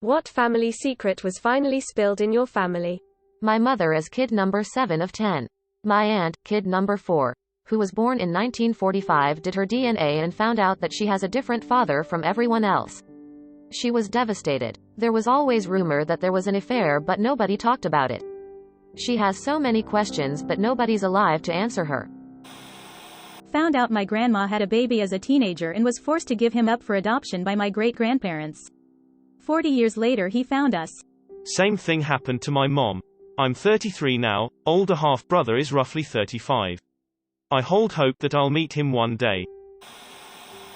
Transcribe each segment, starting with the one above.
What family secret was finally spilled in your family? My mother is kid number 7 of 10. My aunt, kid number 4, who was born in 1945, did her DNA and found out that she has a different father from everyone else. She was devastated. There was always rumor that there was an affair, but nobody talked about it. She has so many questions, but nobody's alive to answer her. Found out my grandma had a baby as a teenager and was forced to give him up for adoption by my great-grandparents. 40 years later he found us. Same thing happened to my mom. I'm 33 now, older half-brother is roughly 35. I hold hope that I'll meet him one day.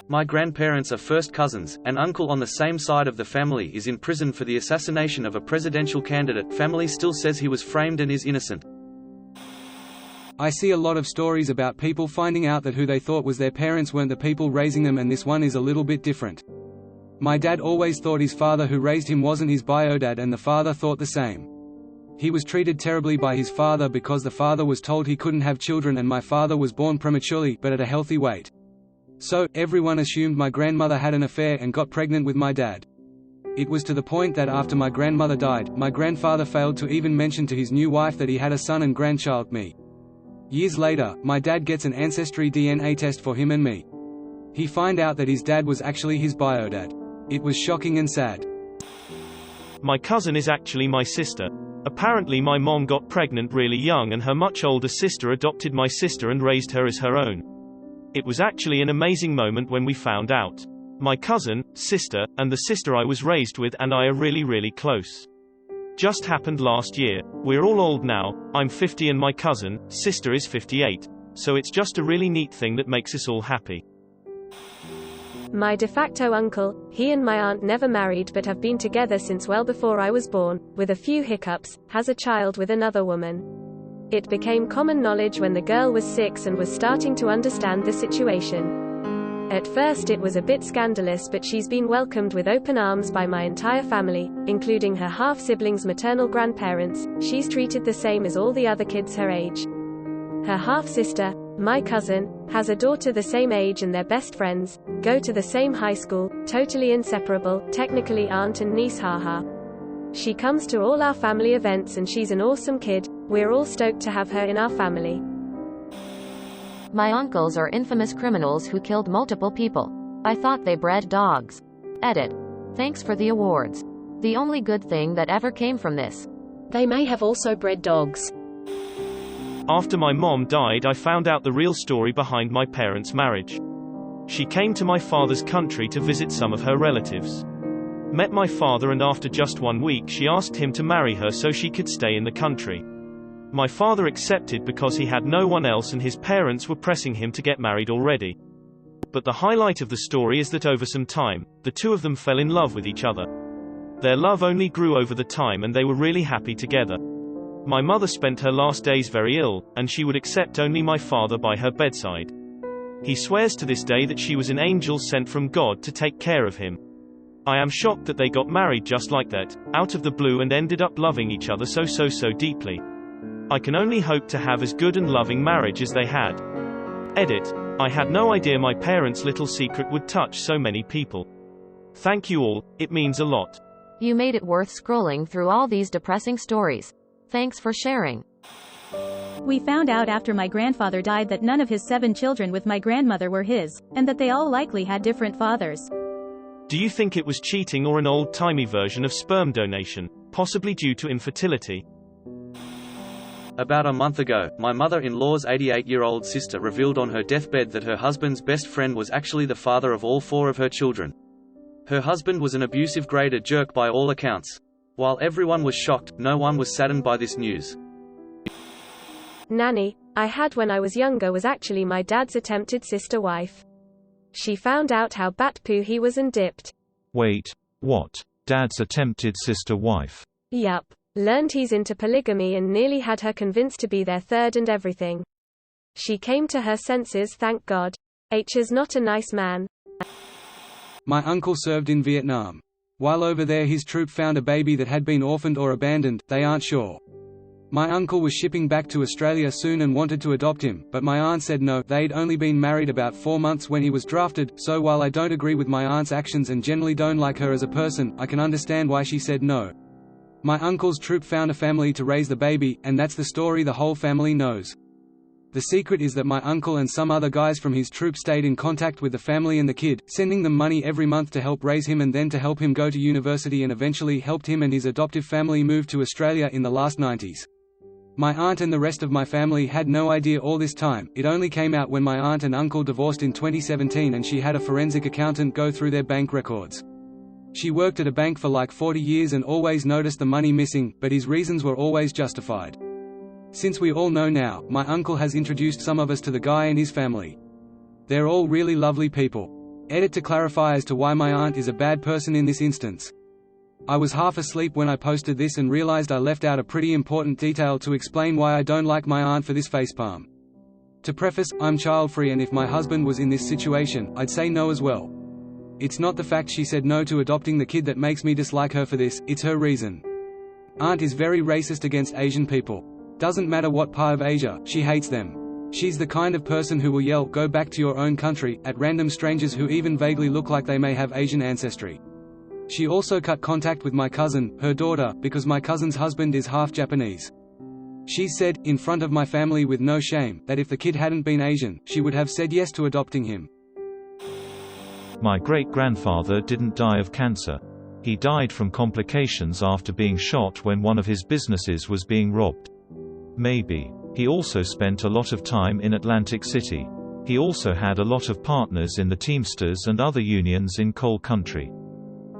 My grandparents are first cousins. An uncle on the same side of the family is in prison for the assassination of a presidential candidate. Family still says he was framed and is innocent. I see a lot of stories about people finding out that who they thought was their parents weren't the people raising them, and this one is a little bit different. My dad always thought his father who raised him wasn't his bio-dad, and the father thought the same. He was treated terribly by his father because the father was told he couldn't have children, and my father was born prematurely, but at a healthy weight. So, everyone assumed my grandmother had an affair and got pregnant with my dad. It was to the point that after my grandmother died, my grandfather failed to even mention to his new wife that he had a son and grandchild, me. Years later, my dad gets an ancestry DNA test for him and me. He find out that his dad was actually his bio-dad. It was shocking and sad. My cousin is actually my sister. Apparently my mom got pregnant really young and her much older sister adopted my sister and raised her as her own. It was actually an amazing moment when we found out. My cousin, sister, and the sister I was raised with and I are really close. Just happened last year. We're all old now, I'm 50 and my cousin, sister is 58. So it's just a really neat thing that makes us all happy. My de facto uncle, he and my aunt never married but have been together since well before I was born, with a few hiccups, has a child with another woman. It became common knowledge when the girl was 6 and was starting to understand the situation. At first it was a bit scandalous, but she's been welcomed with open arms by my entire family, including her half-siblings' maternal grandparents. She's treated the same as all the other kids her age. Her half-sister, my cousin, has a daughter the same age and they're best friends, go to the same high school, totally inseparable, technically aunt and niece, haha. She comes to all our family events and she's an awesome kid. We're all stoked to have her in our family. My uncles are infamous criminals who killed multiple people. I thought they bred dogs. Edit. Thanks for the awards. The only good thing that ever came from this. They may have also bred dogs. After my mom died, I found out the real story behind my parents' marriage. She came to my father's country to visit some of her relatives. Met my father and after just 1 week she asked him to marry her so she could stay in the country. My father accepted because he had no one else and his parents were pressing him to get married already. But the highlight of the story is that over some time, the two of them fell in love with each other. Their love only grew over the time and they were really happy together. My mother spent her last days very ill, and she would accept only my father by her bedside. He swears to this day that she was an angel sent from God to take care of him. I am shocked that they got married just like that, out of the blue, and ended up loving each other so deeply. I can only hope to have as good and loving marriage as they had. Edit. I had no idea my parents' little secret would touch so many people. Thank you all, it means a lot. You made it worth scrolling through all these depressing stories. Thanks for sharing. We found out after my grandfather died that none of his 7 children with my grandmother were his, and that they all likely had different fathers. Do you think it was cheating or an old-timey version of sperm donation, possibly due to infertility? About a month ago, my mother-in-law's 88-year-old sister revealed on her deathbed that her husband's best friend was actually the father of all 4 of her children. Her husband was an abusive grade A jerk by all accounts. While everyone was shocked, no one was saddened by this news. Nanny I had when I was younger was actually my dad's attempted sister wife. She found out how bat poo he was and dipped. Wait, what? Dad's attempted sister wife? Yup. Learned he's into polygamy and nearly had her convinced to be their third and everything. She came to her senses, thank God. H's not a nice man. My uncle served in Vietnam. While over there his troop found a baby that had been orphaned or abandoned, they aren't sure. My uncle was shipping back to Australia soon and wanted to adopt him, but my aunt said no. They'd only been married about 4 months when he was drafted, so while I don't agree with my aunt's actions and generally don't like her as a person, I can understand why she said no. My uncle's troop found a family to raise the baby, and that's the story the whole family knows. The secret is that my uncle and some other guys from his troop stayed in contact with the family and the kid, sending them money every month to help raise him and then to help him go to university, and eventually helped him and his adoptive family move to Australia in the last 90s. My aunt and the rest of my family had no idea all this time. It only came out when my aunt and uncle divorced in 2017 and she had a forensic accountant go through their bank records. She worked at a bank for like 40 years and always noticed the money missing, but his reasons were always justified. Since we all know now, my uncle has introduced some of us to the guy and his family. They're all really lovely people. Edit to clarify as to why my aunt is a bad person in this instance. I was half asleep when I posted this and realized I left out a pretty important detail to explain why I don't like my aunt for this facepalm. To preface, I'm child-free, and if my husband was in this situation, I'd say no as well. It's not the fact she said no to adopting the kid that makes me dislike her for this, it's her reason. Aunt is very racist against Asian people. Doesn't matter what part of Asia, she hates them. She's the kind of person who will yell, "Go back to your own country," at random strangers who even vaguely look like they may have Asian ancestry. She also cut contact with my cousin, her daughter, because my cousin's husband is half Japanese. She said, in front of my family with no shame, that if the kid hadn't been Asian, she would have said yes to adopting him. My great-grandfather didn't die of cancer. He died from complications after being shot when one of his businesses was being robbed. Maybe. He also spent a lot of time in Atlantic City. He also had a lot of partners in the Teamsters and other unions in coal country.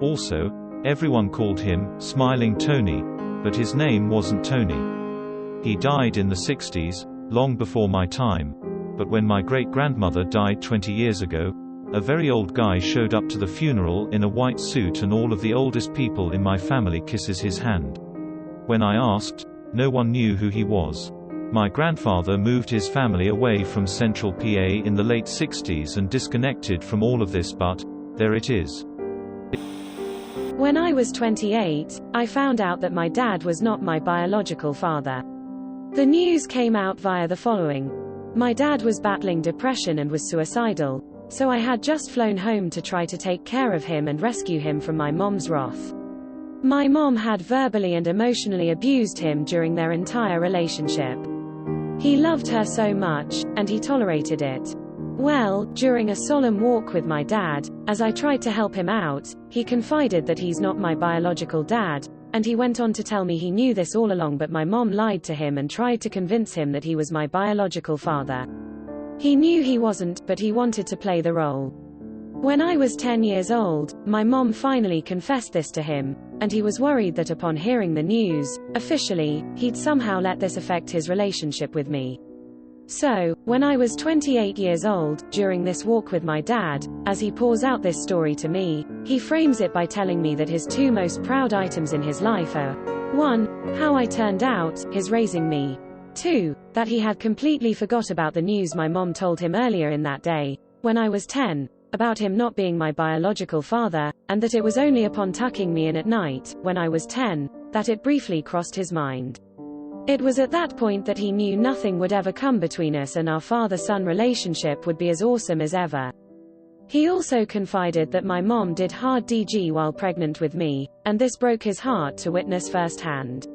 Also, everyone called him Smiling Tony, but his name wasn't Tony. He died in the 60s, long before my time, but when my great-grandmother died 20 years ago, a very old guy showed up to the funeral in a white suit and all of the oldest people in my family kisses his hand. When I asked, no one knew who he was. My grandfather moved his family away from central PA in the late 60s and disconnected from all of this, but there it is. When I was 28, I found out that my dad was not my biological father. The news came out via the following. My dad was battling depression and was suicidal, so I had just flown home to try to take care of him and rescue him from my mom's wrath. My mom had verbally and emotionally abused him during their entire relationship. He loved her so much, and he tolerated it. Well, during a solemn walk with my dad, as I tried to help him out, he confided that he's not my biological dad, and he went on to tell me he knew this all along, but my mom lied to him and tried to convince him that he was my biological father. He knew he wasn't, but he wanted to play the role. When I was 10 years old, my mom finally confessed this to him, and he was worried that upon hearing the news, officially, he'd somehow let this affect his relationship with me. So, when I was 28 years old, during this walk with my dad, as he pours out this story to me, he frames it by telling me that his two most proud items in his life are 1. How I turned out, his raising me. 2. That he had completely forgot about the news my mom told him earlier in that day, when I was 10, about him not being my biological father, and that it was only upon tucking me in at night, when I was 10, that it briefly crossed his mind. It was at that point that he knew nothing would ever come between us and our father-son relationship would be as awesome as ever. He also confided that my mom did hard DG while pregnant with me, and this broke his heart to witness firsthand.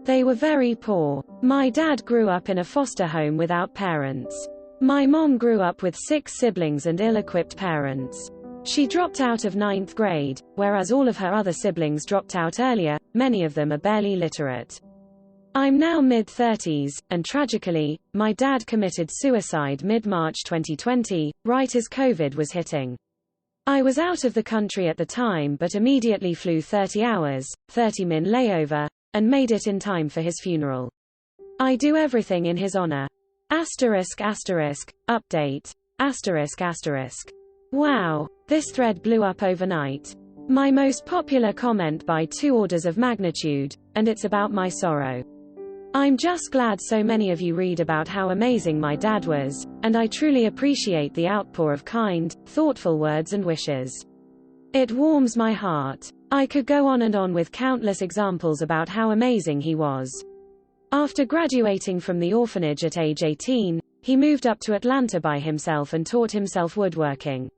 They were very poor. My dad grew up in a foster home without parents. My mom grew up with 6 siblings and ill-equipped parents. She dropped out of 9th grade, whereas all of her other siblings dropped out earlier, many of them are barely literate. I'm now mid-30s, and tragically, my dad committed suicide mid-March 2020, right as COVID was hitting. I was out of the country at the time but immediately flew 30 hours, 30-min layover, and made it in time for his funeral. I do everything in his honor. Update. Wow, this thread blew up overnight. My most popular comment by 2 orders of magnitude, and it's about my sorrow. I'm just glad so many of you read about how amazing my dad was, and I truly appreciate the outpour of kind, thoughtful words and wishes. It warms my heart. I could go on and on with countless examples about how amazing he was. After graduating from the orphanage at age 18, he moved up to Atlanta by himself and taught himself woodworking.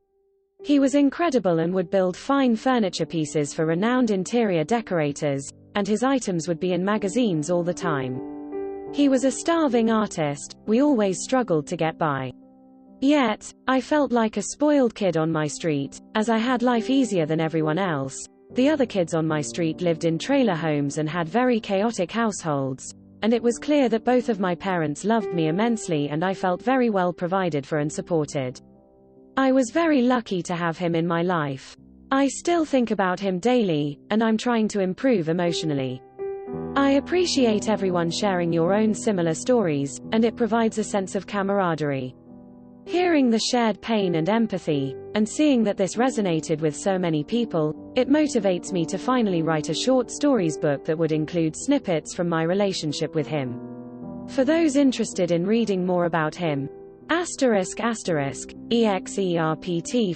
He was incredible and would build fine furniture pieces for renowned interior decorators, and his items would be in magazines all the time. He was a starving artist, we always struggled to get by. Yet, I felt like a spoiled kid on my street, as I had life easier than everyone else. The other kids on my street lived in trailer homes and had very chaotic households, and it was clear that both of my parents loved me immensely and I felt very well provided for and supported. I was very lucky to have him in my life. I still think about him daily, and I'm trying to improve emotionally. I appreciate everyone sharing your own similar stories, and it provides a sense of camaraderie. Hearing the shared pain and empathy, and seeing that this resonated with so many people, it motivates me to finally write a short stories book that would include snippets from my relationship with him. For those interested in reading more about him, **EXERPT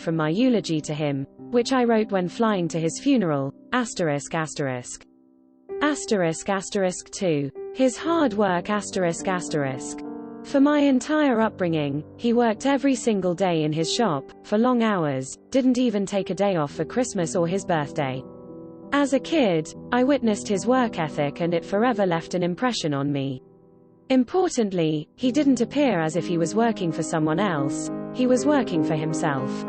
from my eulogy to him, which I wrote when flying to his funeral, ***2. His hard work ***. For my entire upbringing, he worked every single day in his shop, for long hours, didn't even take a day off for Christmas or his birthday. As a kid, I witnessed his work ethic and it forever left an impression on me. Importantly, he didn't appear as if he was working for someone else, he was working for himself.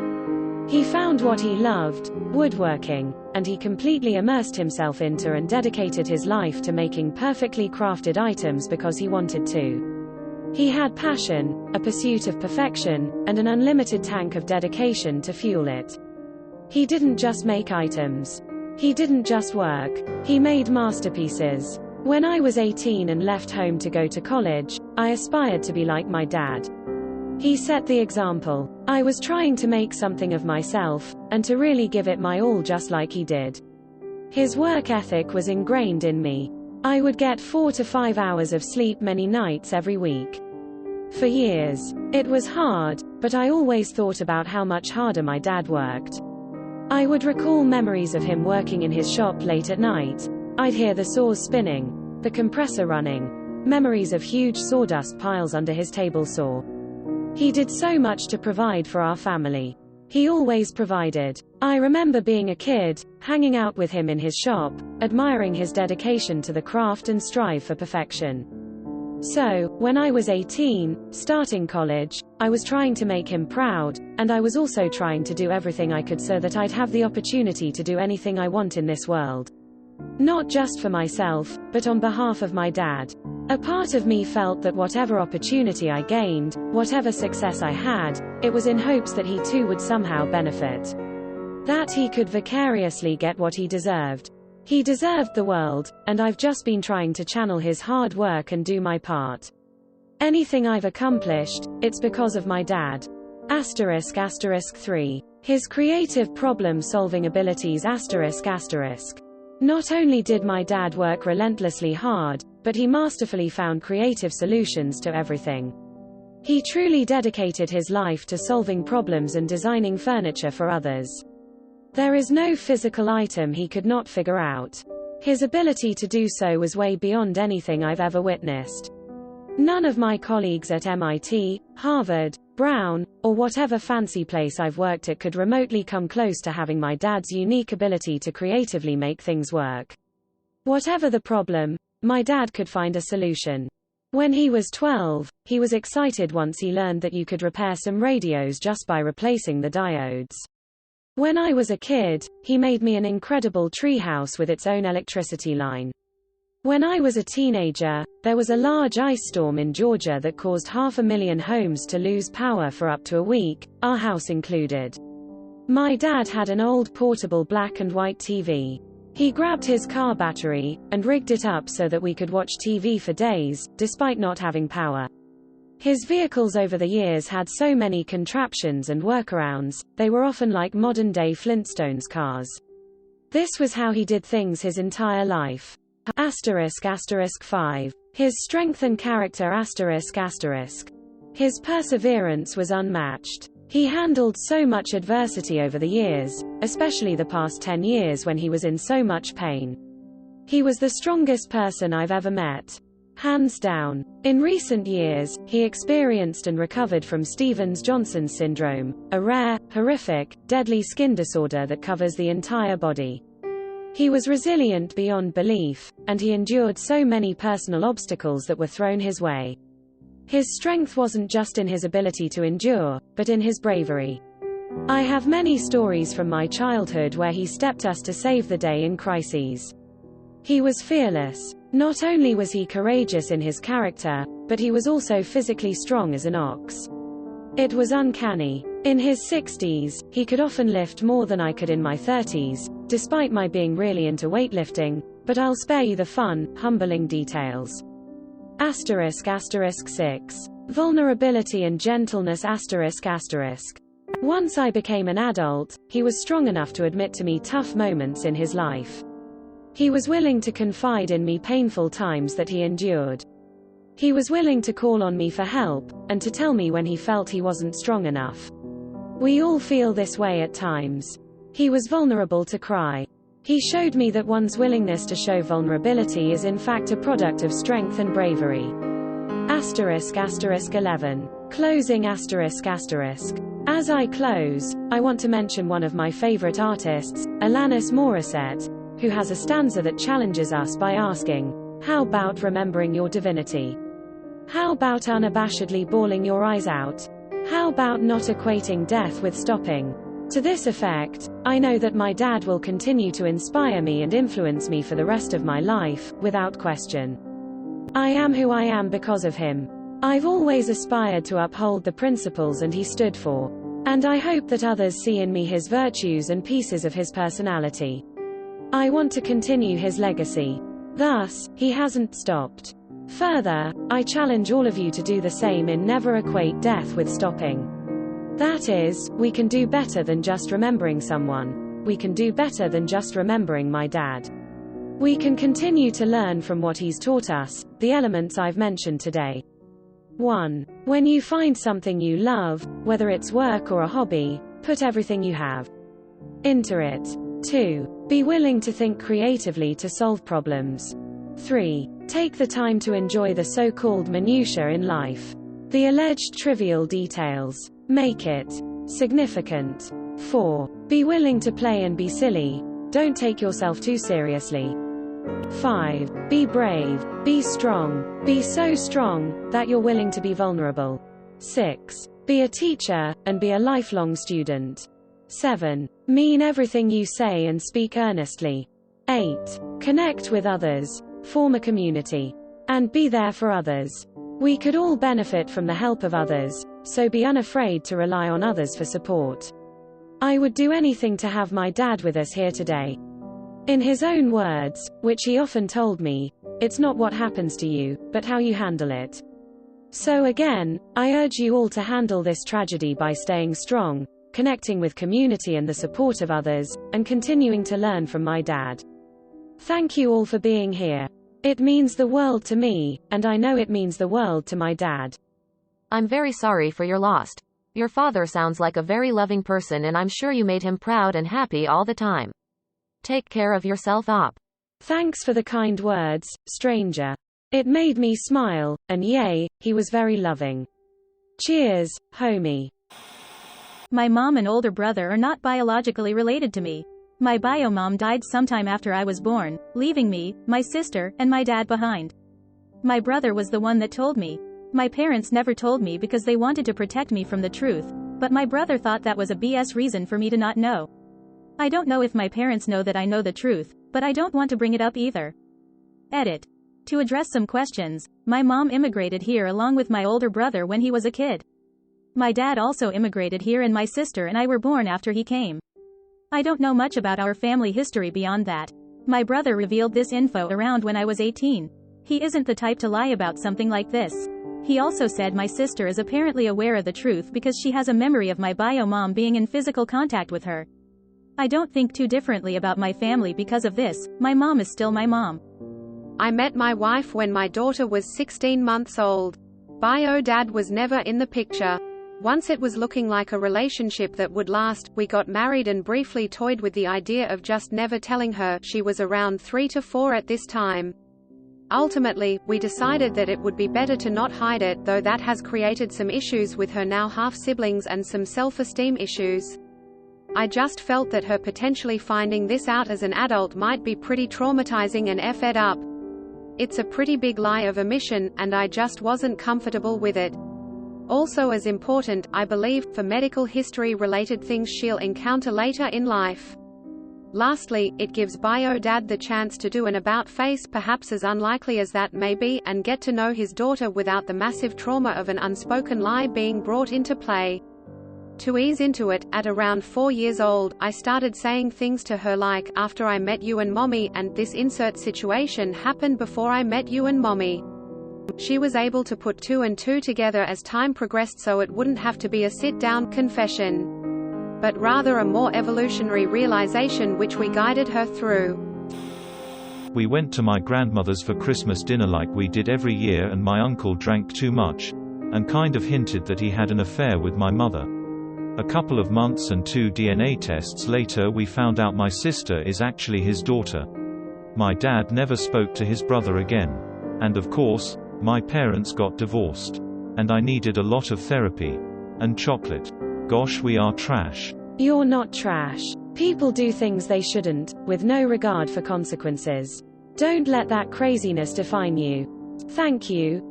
He found what he loved, woodworking, and he completely immersed himself into and dedicated his life to making perfectly crafted items because he wanted to. He had passion, a pursuit of perfection, and an unlimited tank of dedication to fuel it. He didn't just make items. He didn't just work. He made masterpieces. When I was 18 and left home to go to college, I aspired to be like my dad. He set the example. I was trying to make something of myself, and to really give it my all just like he did. His work ethic was ingrained in me. I would get 4 to 5 hours of sleep many nights every week. For years. It was hard, but I always thought about how much harder my dad worked. I would recall memories of him working in his shop late at night. I'd hear the saws spinning, the compressor running, memories of huge sawdust piles under his table saw. He did so much to provide for our family. He always provided. I remember being a kid, hanging out with him in his shop, admiring his dedication to the craft and strive for perfection. So, when I was 18, starting college, I was trying to make him proud, and I was also trying to do everything I could so that I'd have the opportunity to do anything I want in this world. Not just for myself, but on behalf of my dad. A part of me felt that whatever opportunity I gained, whatever success I had, it was in hopes that he too would somehow benefit. That he could vicariously get what he deserved. He deserved the world, and I've just been trying to channel his hard work and do my part. Anything I've accomplished, it's because of my dad. **3. His creative problem-solving abilities ***. Not only did my dad work relentlessly hard, but he masterfully found creative solutions to everything. He truly dedicated his life to solving problems and designing furniture for others. There is no physical item he could not figure out. His ability to do so was way beyond anything I've ever witnessed. None of my colleagues at MIT, Harvard, Brown, or whatever fancy place I've worked at could remotely come close to having my dad's unique ability to creatively make things work. Whatever the problem, my dad could find a solution. When he was 12, he was excited once he learned that you could repair some radios just by replacing the diodes. When I was a kid, he made me an incredible treehouse with its own electricity line. When I was a teenager, there was a large ice storm in Georgia that caused 500,000 homes to lose power for up to a week, our house included. My dad had an old portable black and white TV. He grabbed his car battery, and rigged it up so that we could watch TV for days, despite not having power. His vehicles over the years had so many contraptions and workarounds, they were often like modern-day Flintstones cars. This was how he did things his entire life. **5. His strength and character ***. His perseverance was unmatched. He handled so much adversity over the years, especially the past 10 years when he was in so much pain. He was the strongest person I've ever met. Hands down. In recent years, he experienced and recovered from Stevens-Johnson syndrome, a rare, horrific, deadly skin disorder that covers the entire body. He was resilient beyond belief, and he endured so many personal obstacles that were thrown his way. His strength wasn't just in his ability to endure, but in his bravery. I have many stories from my childhood where he stepped us to save the day in crises. He was fearless. Not only was he courageous in his character, but he was also physically strong as an ox. It was uncanny. In his 60s, he could often lift more than I could in my 30s, despite my being really into weightlifting, but I'll spare you the fun, humbling details. ***6. Vulnerability and gentleness ***. Once I became an adult, he was strong enough to admit to me tough moments in his life. He was willing to confide in me painful times that he endured. He was willing to call on me for help, and to tell me when he felt he wasn't strong enough. We all feel this way at times. He was vulnerable to cry. He showed me that one's willingness to show vulnerability is in fact a product of strength and bravery. ***11. Closing ***. As I close, I want to mention one of my favorite artists, Alanis Morissette, who has a stanza that challenges us by asking, how about remembering your divinity? How about unabashedly bawling your eyes out? How about not equating death with stopping? To this effect, I know that my dad will continue to inspire me and influence me for the rest of my life, without question. I am who I am because of him. I've always aspired to uphold the principles and he stood for. And I hope that others see in me his virtues and pieces of his personality. I want to continue his legacy. Thus, he hasn't stopped. Further, I challenge all of you to do the same and never equate death with stopping. That is, we can do better than just remembering someone. We can do better than just remembering my dad. We can continue to learn from what he's taught us, the elements I've mentioned today. 1. When you find something you love, whether it's work or a hobby, put everything you have into it. 2. Be willing to think creatively to solve problems. 3. Take the time to enjoy the so-called minutiae in life. The alleged trivial details. Make it significant. 4. Be willing to play and be silly. Don't take yourself too seriously. 5. Be brave. Be strong. Be so strong that you're willing to be vulnerable. 6. Be a teacher, and be a lifelong student. 7. Mean everything you say and speak earnestly. 8. Connect with others. Form a community. And be there for others. We could all benefit from the help of others, so be unafraid to rely on others for support. I would do anything to have my dad with us here today. In his own words, which he often told me, it's not what happens to you, but how you handle it. So again, I urge you all to handle this tragedy by staying strong, connecting with community and the support of others, and continuing to learn from my dad. Thank you all for being here. It means the world to me, and I know it means the world to my dad. I'm very sorry for your loss. Your father sounds like a very loving person and I'm sure you made him proud and happy all the time. Take care of yourself up. Thanks for the kind words, stranger. It made me smile, and yay, he was very loving. Cheers, homie. My mom and older brother are not biologically related to me. My bio mom died sometime after I was born, leaving me, my sister, and my dad behind. My brother was the one that told me. My parents never told me because they wanted to protect me from the truth, but my brother thought that was a BS reason for me to not know. I don't know if my parents know that I know the truth, but I don't want to bring it up either. Edit. To address some questions, my mom immigrated here along with my older brother when he was a kid. My dad also immigrated here and my sister and I were born after he came. I don't know much about our family history beyond that. My brother revealed this info around when I was 18. He isn't the type to lie about something like this. He also said my sister is apparently aware of the truth because she has a memory of my bio mom being in physical contact with her. I don't think too differently about my family because of this. My mom is still my mom. I met my wife when my daughter was 16 months old. Bio dad was never in the picture. Once it was looking like a relationship that would last, we got married and briefly toyed with the idea of just never telling her. She was around 3 to 4 at this time. Ultimately, we decided that it would be better to not hide it, though that has created some issues with her now half-siblings and some self-esteem issues. I just felt that her potentially finding this out as an adult might be pretty traumatizing and effed up. It's a pretty big lie of omission, and I just wasn't comfortable with it. Also as important, I believe, for medical history-related things she'll encounter later in life. Lastly, it gives Bio Dad the chance to do an about-face, perhaps as unlikely as that may be, and get to know his daughter without the massive trauma of an unspoken lie being brought into play. To ease into it, at around 4 years old, I started saying things to her like, "After I met you and Mommy," and "This insert situation happened before I met you and Mommy." She was able to put 2 and 2 together as time progressed, so it wouldn't have to be a sit-down confession, but rather a more evolutionary realization which we guided her through. We went to my grandmother's for Christmas dinner like we did every year, and my uncle drank too much, and kind of hinted that he had an affair with my mother. A couple of months and 2 DNA tests later we found out my sister is actually his daughter. My dad never spoke to his brother again. And of course, my parents got divorced. And I needed a lot of therapy. And chocolate. Gosh, we are trash. You're not trash. People do things they shouldn't, with no regard for consequences. Don't let that craziness define you. Thank you,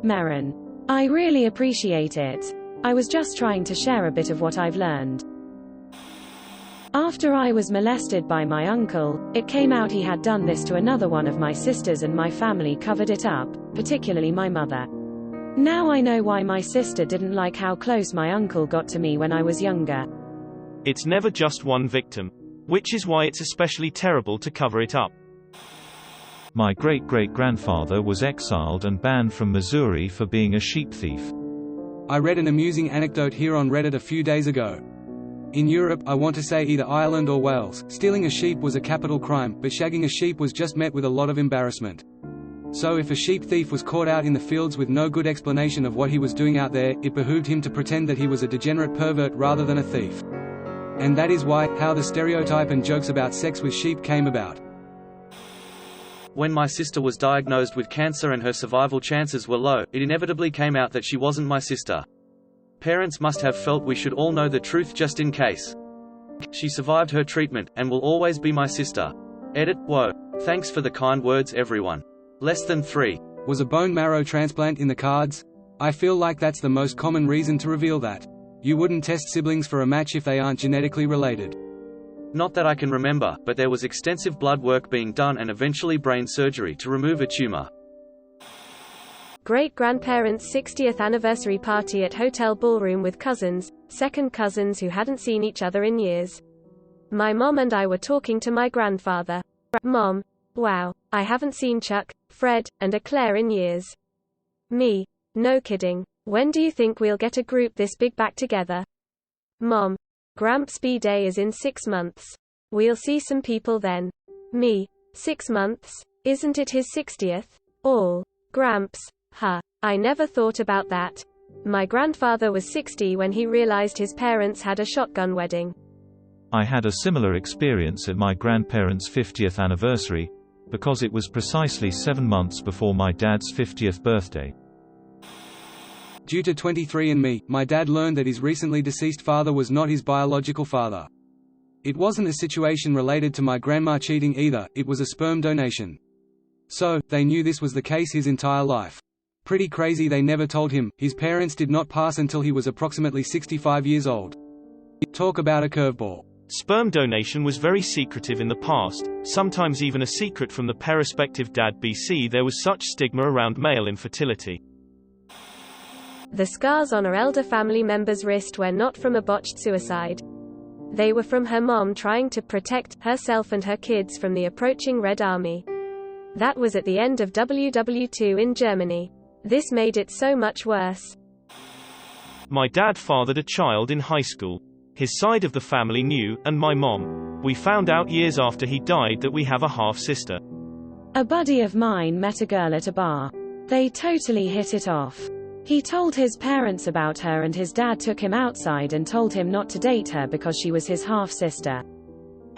Marin. I really appreciate it. I was just trying to share a bit of what I've learned. After I was molested by my uncle, it came out he had done this to another one of my sisters, and my family covered it up, particularly my mother. Now I know why my sister didn't like how close my uncle got to me when I was younger. It's never just one victim. Which is why it's especially terrible to cover it up. My great-great-grandfather was exiled and banned from Missouri for being a sheep thief. I read an amusing anecdote here on Reddit a few days ago. In Europe, I want to say either Ireland or Wales, stealing a sheep was a capital crime, but shagging a sheep was just met with a lot of embarrassment. So if a sheep thief was caught out in the fields with no good explanation of what he was doing out there, it behooved him to pretend that he was a degenerate pervert rather than a thief. And that is why, how the stereotype and jokes about sex with sheep came about. When my sister was diagnosed with cancer and her survival chances were low, it inevitably came out that she wasn't my sister. Parents must have felt we should all know the truth just in case. She survived her treatment, and will always be my sister. Edit. Whoa. Thanks for the kind words, everyone. Less than 3. Was a bone marrow transplant in the cards? I feel like that's the most common reason to reveal that. You wouldn't test siblings for a match if they aren't genetically related. Not that I can remember, but there was extensive blood work being done and eventually brain surgery to remove a tumor. Great-grandparents' 60th anniversary party at hotel ballroom with cousins, second cousins who hadn't seen each other in years. My mom and I were talking to my grandfather. Mom, wow, I haven't seen Chuck, Fred, and Claire in years. Me, no kidding. When do you think we'll get a group this big back together? Mom, Gramps' B-Day is in 6 months. We'll see some people then. Me, 6 months? Isn't it his 60th? All. Gramps, huh. I never thought about that. My grandfather was 60 when he realized his parents had a shotgun wedding. I had a similar experience at my grandparents' 50th anniversary, because it was precisely 7 months before my dad's 50th birthday. Due to 23andMe, my dad learned that his recently deceased father was not his biological father. It wasn't a situation related to my grandma cheating either, it was a sperm donation. So, they knew this was the case his entire life. Pretty crazy they never told him. His parents did not pass until he was approximately 65 years old. Talk about a curveball. Sperm donation was very secretive in the past, sometimes even a secret from the perspective dad. BC there was such stigma around male infertility. The scars on her elder family member's wrist were not from a botched suicide. They were from her mom trying to protect herself and her kids from the approaching Red Army. That was at the end of WW2 in Germany. This made it so much worse. My dad fathered a child in high school. His side of the family knew, and my mom. We found out years after he died that we have a half-sister. A buddy of mine met a girl at a bar. They totally hit it off. He told his parents about her, and his dad took him outside and told him not to date her because she was his half-sister.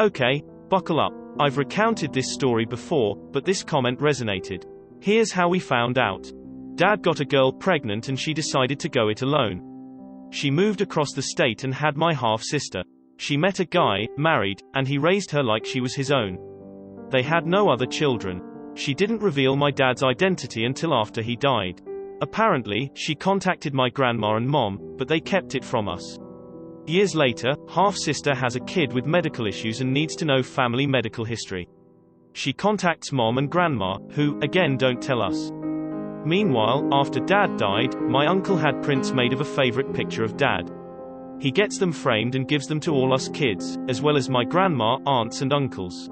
Okay, buckle up. I've recounted this story before, but this comment resonated. Here's how we found out. Dad got a girl pregnant and she decided to go it alone. She moved across the state and had my half-sister. She met a guy, married, and he raised her like she was his own. They had no other children. She didn't reveal my dad's identity until after he died. Apparently, she contacted my grandma and mom, but they kept it from us. Years later, half-sister has a kid with medical issues and needs to know family medical history. She contacts mom and grandma, who, again, don't tell us. Meanwhile, after Dad died, my uncle had prints made of a favorite picture of Dad. He gets them framed and gives them to all us kids, as well as my grandma, aunts and uncles.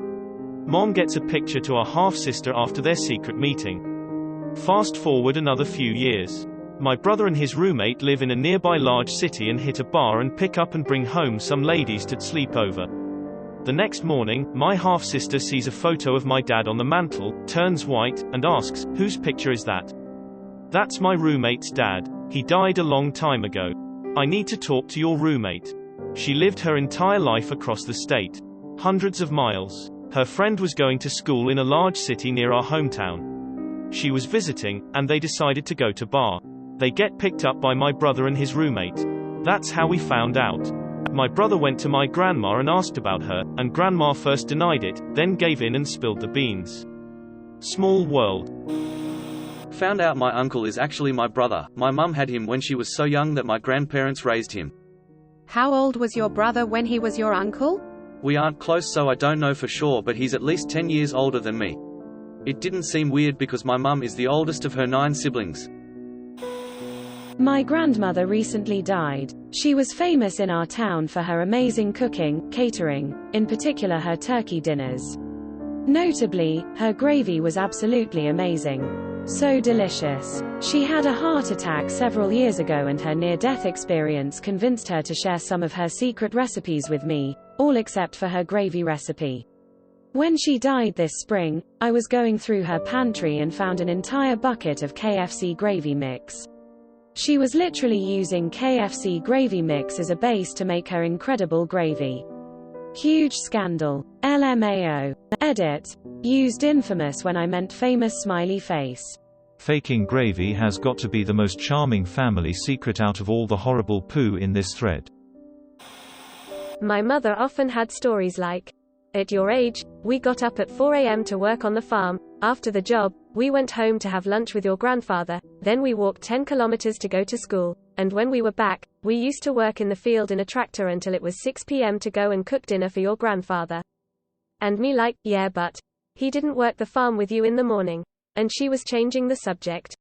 Mom gets a picture to our half-sister after their secret meeting. Fast forward another few years. My brother and his roommate live in a nearby large city and hit a bar and pick up and bring home some ladies to sleep over. The next morning, my half-sister sees a photo of my dad on the mantle, turns white, and asks, "Whose picture is that?" "That's my roommate's dad. He died a long time ago. I need to talk to your roommate. She lived her entire life across the state. Hundreds of miles. Her friend was going to school in a large city near our hometown. She was visiting, and they decided to go to bar. They get picked up by my brother and his roommate. That's how we found out. My brother went to my grandma and asked about her, and grandma first denied it, then gave in and spilled the beans. Small world. Found out my uncle is actually my brother. My mum had him when she was so young that my grandparents raised him. How old was your brother when he was your uncle? We aren't close, so I don't know for sure, but he's at least 10 years older than me. It didn't seem weird because my mum is the oldest of her 9 siblings. My grandmother recently died. She was famous in our town for her amazing cooking, catering, in particular her turkey dinners. Notably, her gravy was absolutely amazing. So delicious. She had a heart attack several years ago and her near-death experience convinced her to share some of her secret recipes with me, all except for her gravy recipe. When she died this spring, I was going through her pantry and found an entire bucket of KFC gravy mix. She was literally using KFC gravy mix as a base to make her incredible gravy. Huge scandal. LMAO. Edit. Used infamous when I meant famous smiley face. Faking gravy has got to be the most charming family secret out of all the horrible poo in this thread. My mother often had stories like, "At your age, we got up at 4 a.m. to work on the farm. After the job, we went home to have lunch with your grandfather, then we walked 10 kilometers to go to school, and when we were back, we used to work in the field in a tractor until it was 6 p.m. to go and cook dinner for your grandfather." And me like, "Yeah, but he didn't work the farm with you in the morning." And she was changing the subject.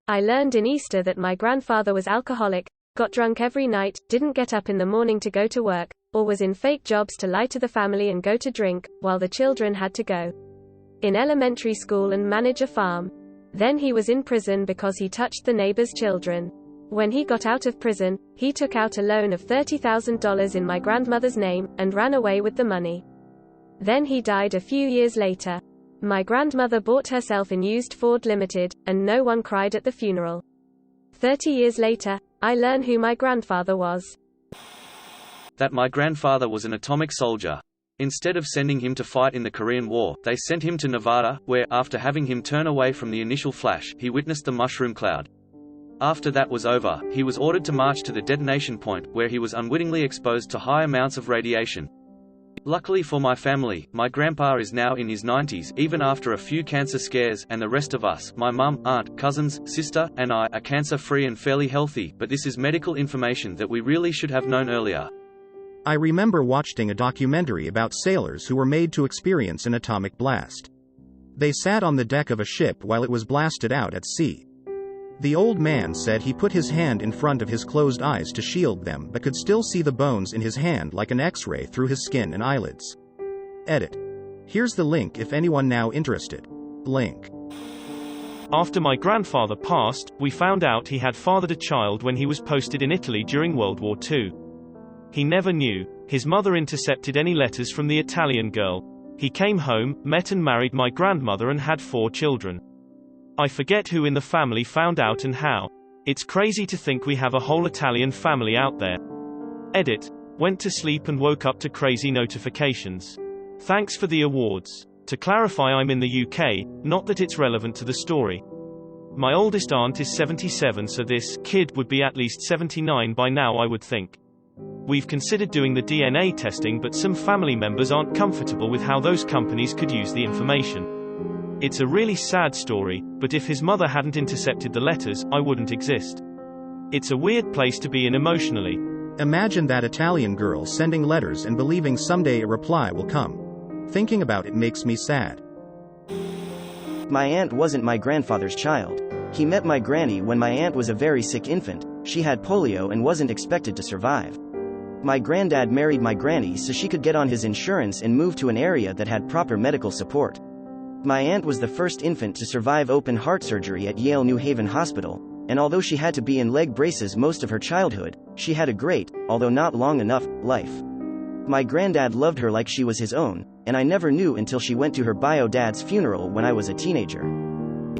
I learned in Easter that my grandfather was alcoholic, got drunk every night, didn't get up in the morning to go to work, or was in fake jobs to lie to the family and go to drink, while the children had to go in elementary school and manage a farm. Then he was in prison because he touched the neighbor's children. When he got out of prison, he took out a loan of $30,000 in my grandmother's name, and ran away with the money. Then he died a few years later. My grandmother bought herself a used Ford Limited, and no one cried at the funeral. 30 years later, I learn who my grandfather was. That my grandfather was an atomic soldier. Instead of sending him to fight in the Korean War, they sent him to Nevada, where, after having him turn away from the initial flash, he witnessed the mushroom cloud. After that was over, he was ordered to march to the detonation point, where he was unwittingly exposed to high amounts of radiation. Luckily for my family, my grandpa is now in his 90s, even after a few cancer scares, and the rest of us, my mum, aunt, cousins, sister, and I, are cancer-free and fairly healthy, but this is medical information that we really should have known earlier. I remember watching a documentary about sailors who were made to experience an atomic blast. They sat on the deck of a ship while it was blasted out at sea. The old man said he put his hand in front of his closed eyes to shield them but could still see the bones in his hand like an X-ray through his skin and eyelids. Edit. Here's the link if anyone now interested. Link. After my grandfather passed, we found out he had fathered a child when he was posted in Italy during World War II. He never knew. His mother intercepted any letters from the Italian girl. He came home, met and married my grandmother and had 4 children. I forget who in the family found out and how. It's crazy to think we have a whole Italian family out there. Edit. Went to sleep and woke up to crazy notifications. Thanks for the awards. To clarify, I'm in the UK, not that it's relevant to the story. My oldest aunt is 77, so this kid would be at least 79 by now, I would think. We've considered doing the DNA testing, but some family members aren't comfortable with how those companies could use the information. It's a really sad story, but if his mother hadn't intercepted the letters, I wouldn't exist. It's a weird place to be in emotionally. Imagine that Italian girl sending letters and believing someday a reply will come. Thinking about it makes me sad. My aunt wasn't my grandfather's child. He met my granny when my aunt was a very sick infant. She had polio and wasn't expected to survive. My granddad married my granny so she could get on his insurance and move to an area that had proper medical support. My aunt was the first infant to survive open heart surgery at Yale New Haven Hospital, and although she had to be in leg braces most of her childhood, she had a great, although not long enough, life. My granddad loved her like she was his own, and I never knew until she went to her bio dad's funeral when I was a teenager.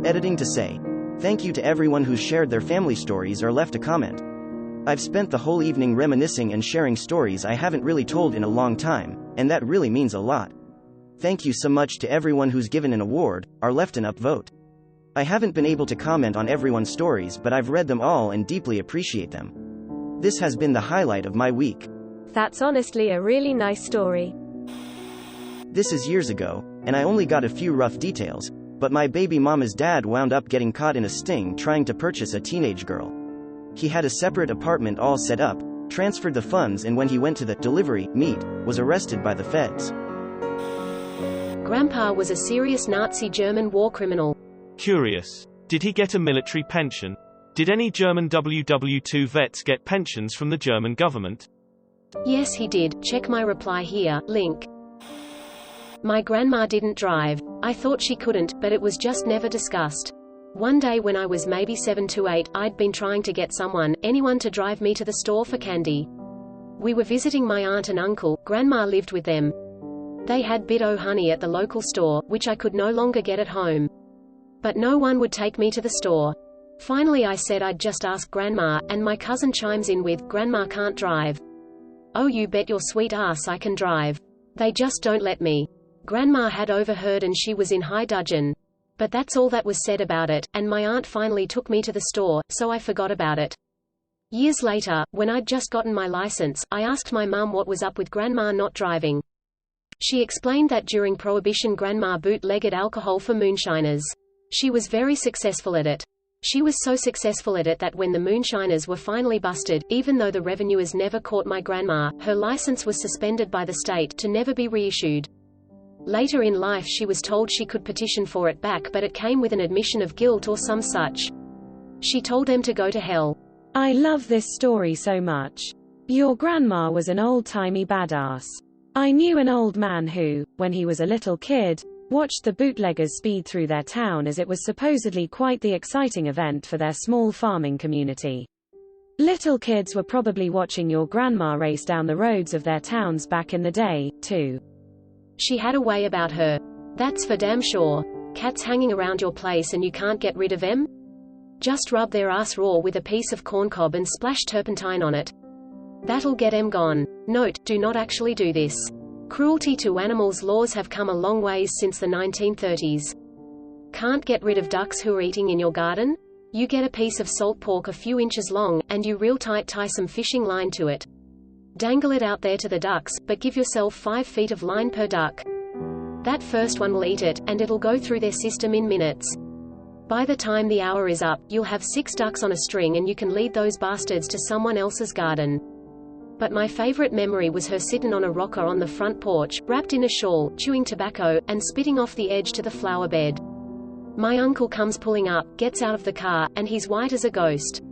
Editing to say, thank you to everyone who's shared their family stories or left a comment. I've spent the whole evening reminiscing and sharing stories I haven't really told in a long time, and that really means a lot. Thank you so much to everyone who's given an award, or left an upvote. I haven't been able to comment on everyone's stories, but I've read them all and deeply appreciate them. This has been the highlight of my week. That's honestly a really nice story. This is years ago, and I only got a few rough details, but my baby mama's dad wound up getting caught in a sting trying to purchase a teenage girl. He had a separate apartment all set up, transferred the funds, and when he went to the delivery meet, was arrested by the feds. Grandpa was a serious Nazi German war criminal. Curious. Did he get a military pension? Did any German WW2 vets get pensions from the German government? Yes, he did. Check my reply here, link. My grandma didn't drive. I thought she couldn't, but it was just never discussed. One day when I was maybe 7 to 8, I'd been trying to get anyone to drive me to the store for candy. We were visiting my aunt and uncle. Grandma lived with them. They had Bit-O honey at the local store, which I could no longer get at home. But no one would take me to the store. Finally I said I'd just ask Grandma, and my cousin chimes in with, Grandma can't drive. Oh, you bet your sweet ass I can drive. They just don't let me. Grandma had overheard and she was in high dudgeon. But that's all that was said about it, and my aunt finally took me to the store, so I forgot about it. Years later, when I'd just gotten my license, I asked my mum what was up with Grandma not driving. She explained that during Prohibition Grandma bootlegged alcohol for moonshiners. She was very successful at it. She was so successful at it that when the moonshiners were finally busted, even though the revenuers never caught my grandma, her license was suspended by the state to never be reissued. Later in life she was told she could petition for it back, but it came with an admission of guilt or some such. She told them to go to hell. I love this story so much. Your grandma was an old-timey badass. I knew an old man who, when he was a little kid, watched the bootleggers speed through their town as it was supposedly quite the exciting event for their small farming community. Little kids were probably watching your grandma race down the roads of their towns back in the day, too. She had a way about her. That's for damn sure. Cats hanging around your place and you can't get rid of them? Just rub their ass raw with a piece of corncob and splash turpentine on it. That'll get 'em gone. Note, do not actually do this. Cruelty to animals laws have come a long ways since the 1930s. Can't get rid of ducks who are eating in your garden? You get a piece of salt pork a few inches long, and you real tight tie some fishing line to it. Dangle it out there to the ducks, but give yourself 5 feet of line per duck. That first one will eat it, and it'll go through their system in minutes. By the time the hour is up, you'll have 6 ducks on a string and you can lead those bastards to someone else's garden. But my favorite memory was her sitting on a rocker on the front porch, wrapped in a shawl, chewing tobacco, and spitting off the edge to the flower bed. My uncle comes pulling up, gets out of the car, and he's white as a ghost.